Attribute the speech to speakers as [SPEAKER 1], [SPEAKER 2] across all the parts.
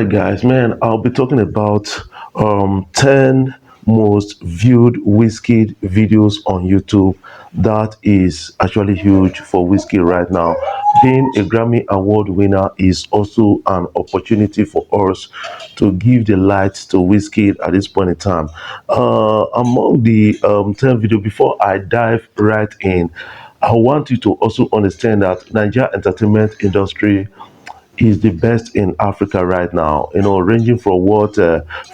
[SPEAKER 1] right, guys, man, I'll be talking about 10 most viewed Wizkid videos on YouTube. That is actually huge for Wizkid right now. Being a Grammy Award winner is also an opportunity for us to give the light to Wizkid at this point in time. Among the 10 video, before I dive right in, I want you to also understand that Nigeria entertainment industry is the best in Africa right now. Ranging from what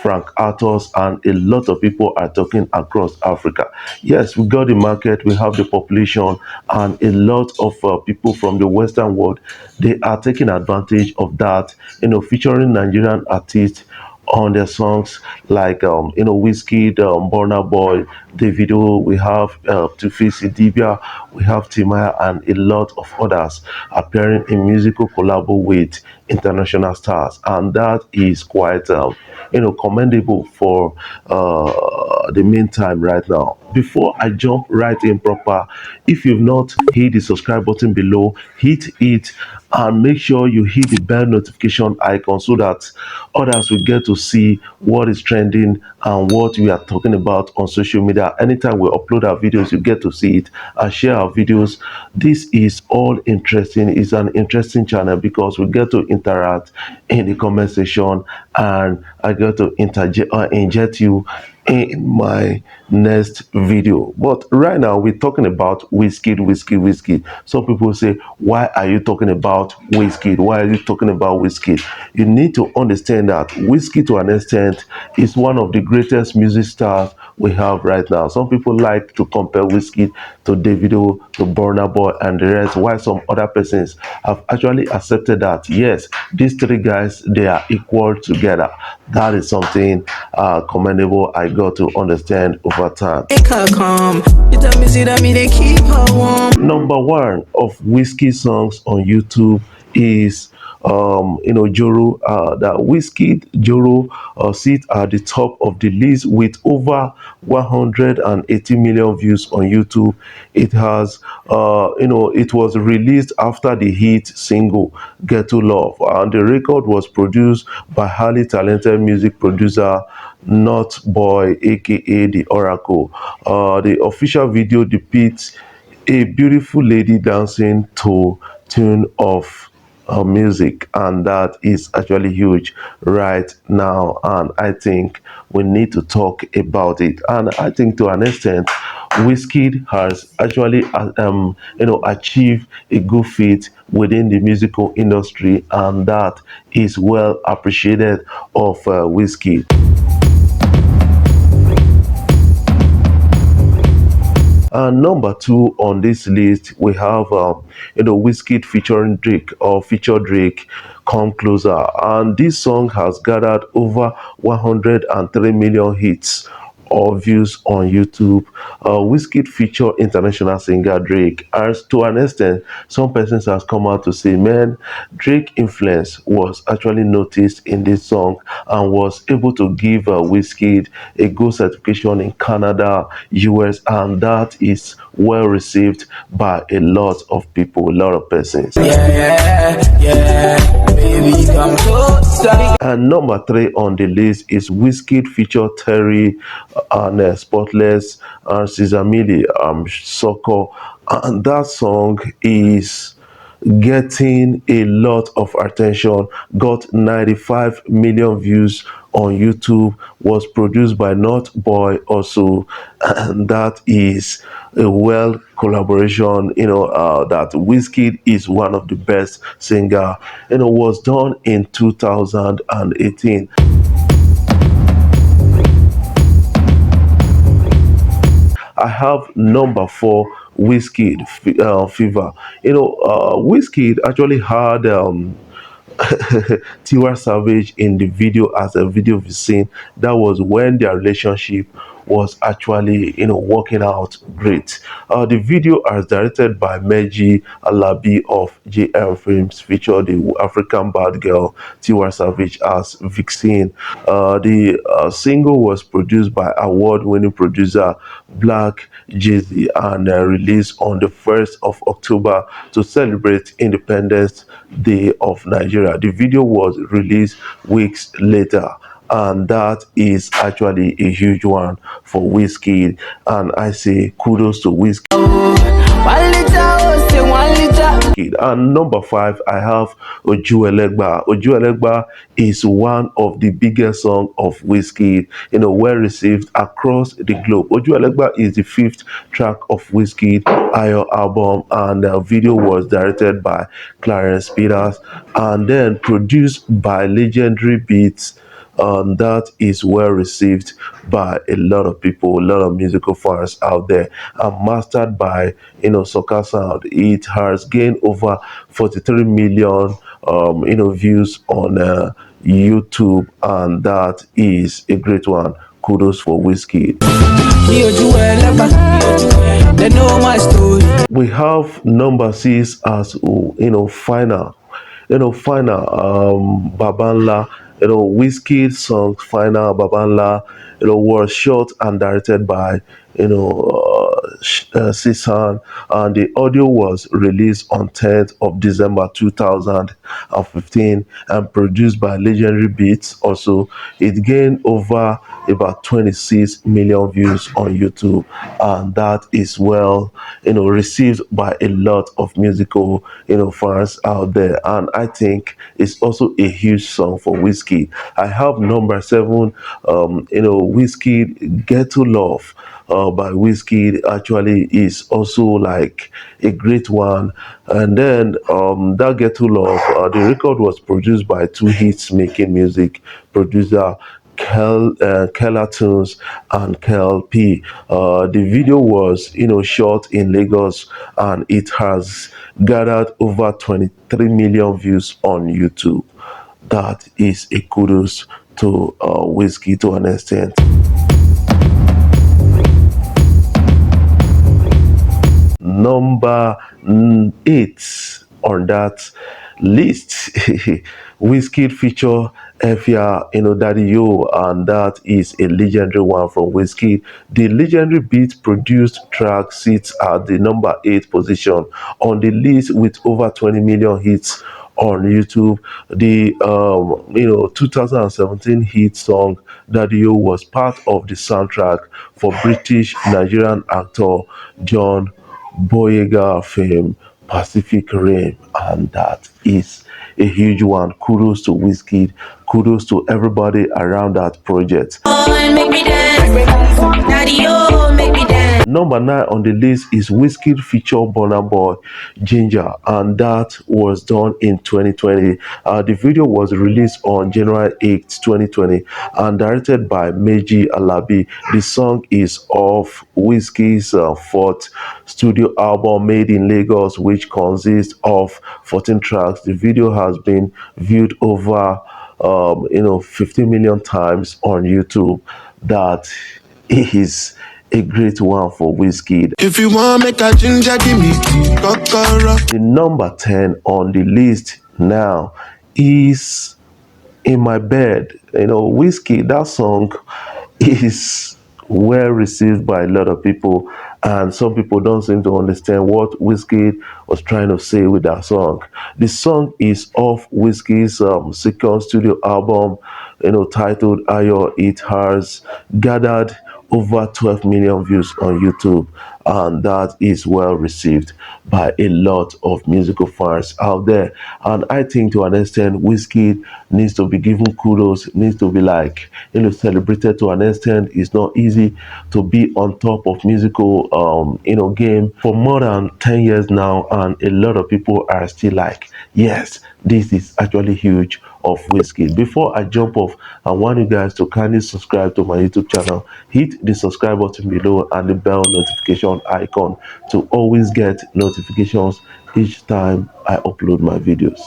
[SPEAKER 1] Frank Arthurs and a lot of people are talking across Africa. Yes, we got the market, we have the population, and a lot of people from the Western world. They are taking advantage of that. Featuring Nigerian artists on their songs like Wizkid, Bona Boy, Davido, we have Tuface Idibia, we have Timaya, and a lot of others appearing in musical collabo with international stars, and that is quite commendable for the meantime right now. Before I jump right in proper, if you've not hit the subscribe button below, hit it and make sure you hit the bell notification icon so that others will get to see what is trending and what we are talking about on social media. Anytime we upload our videos, you get to see it and share our videos. This is all interesting. It's an interesting channel because we get to interact in the comment section, and I get to inject you in my next video. But right now we're talking about Wizkid. Some people say, why are you talking about Wizkid? Why are you talking about Wizkid? You need to understand that Wizkid, to an extent, is one of the greatest music stars we have right now. Some people like to compare Wizkid to Davido, to Burna Boy, and the rest, while some other persons have actually accepted that yes, these three guys, they are equal together. That is something commendable I got to understand over time. Number one of Whiskey songs on YouTube is Joro. That Whiskey Joro sit at the top of the list with over 180 million views on YouTube. It has it was released after the hit single Get to Love, and the record was produced by highly talented music producer Not Boy, aka the Oracle. The official video depicts a beautiful lady dancing to tune of music, and that is actually huge right now, and I think we need to talk about it. And I think to an extent Wizkid has actually achieved a good feat within the musical industry, and that is well appreciated of Wizkid. And number two on this list, we have Wizkid featuring Drake, or feature Drake, Come Closer. And this song has gathered over 103 million hits or views on YouTube. Wizkid feature international singer Drake. As to an extent, some persons has come out to say, man, Drake influence was actually noticed in this song and was able to give Wizkid a good certification in Canada, US, and that is well received by a lot of people, a lot of persons. Baby, come closer. And number three on the list is Wizkid feature Terry and Spotless and Sizamili Soko, and that song is getting a lot of attention, got 95 million views on YouTube, was produced by Not Boy also, and that is a well collaboration. That Wizkid is one of the best singer. Was done in 2018. I have number four, Wizkid Fever. Wizkid actually had Tiwa Savage in the video as a video scene. That was when their relationship was actually, working out great. The video, as directed by Meji Alabi of JM Films, featured the African bad girl Tiwa Savage as Vixen. The single was produced by award-winning producer Black Jay-Z and released on the 1st of October to celebrate Independence Day of Nigeria. The video was released weeks later, and that is actually a huge one for Wizkid, and I say kudos to Wizkid. 1 liter, oh, say 1 liter. And number 5, I have Ojuelegba. Ojuelegba is one of the biggest songs of Wizkid, well received across the globe. Ojuelegba is the 5th track of Wizkid Ayo album, and the video was directed by Clarence Peters and then produced by Legendary Beats. That is well received by a lot of people, a lot of musical fans out there, and mastered by Soca Sound. It has gained over 43 million views on YouTube, and that is a great one. Kudos for Wizkid. They know my story. We have number 6 as final. Final Babanla. Wizkid song Final Babanla, was shot and directed by, Sisan, and the audio was released on 10th of December 2015 and produced by Legendary Beats. Also, it gained over about 26 million views on YouTube, and that is well, received by a lot of musical, fans out there, and I think it's also a huge song for Wizkid. I have number 7, Wizkid Get to Love. By Wizkid actually is also like a great one. And then that Get to Love, the record was produced by Two Hits Making Music producer Keller Tunes and Kel P. The video was, shot in Lagos, and it has gathered over 23 million views on YouTube. That is a kudos to Wizkid to an extent. Number 8 on that list, Wizkid feature Efia, Daddy Yo, and that is a legendary one from Wizkid. The Legendary Beat produced track sits at the number 8 position on the list with over 20 million hits on YouTube. The 2017 hit song Daddy Yo was part of the soundtrack for British Nigerian actor John Boyega fame Pacific Rim, and that is a huge one. Kudos to Wizkid, kudos to everybody around that project. Number 9 on the list is Wizkid feature Bona Boy Ginger, and that was done in 2020. The video was released on January 8th, 2020, and directed by Meji Alabi. The song is off Wizkid's 4th studio album made in Lagos, which consists of 14 tracks. The video has been viewed over 15 million times on YouTube. That is a great one for Wizkid. If you want make a ginger, give me the number 10 on the list now is In My Bed. Wizkid, that song is well received by a lot of people, and some people don't seem to understand what Wizkid was trying to say with that song. The song is off Wizkid's 2nd studio album, titled Ayo. It has gathered over 12 million views on YouTube, and that is well received by a lot of musical fans out there. And I think to an extent Wizkid needs to be given kudos, needs to be celebrated to an extent. It's not easy to be on top of musical game for more than 10 years now, and a lot of people are still like, yes, this is actually huge of Wizkid. Before I jump off, I want you guys to kindly subscribe to my YouTube channel. Hit the subscribe button below and the bell notification icon to always get notifications each time I upload my videos.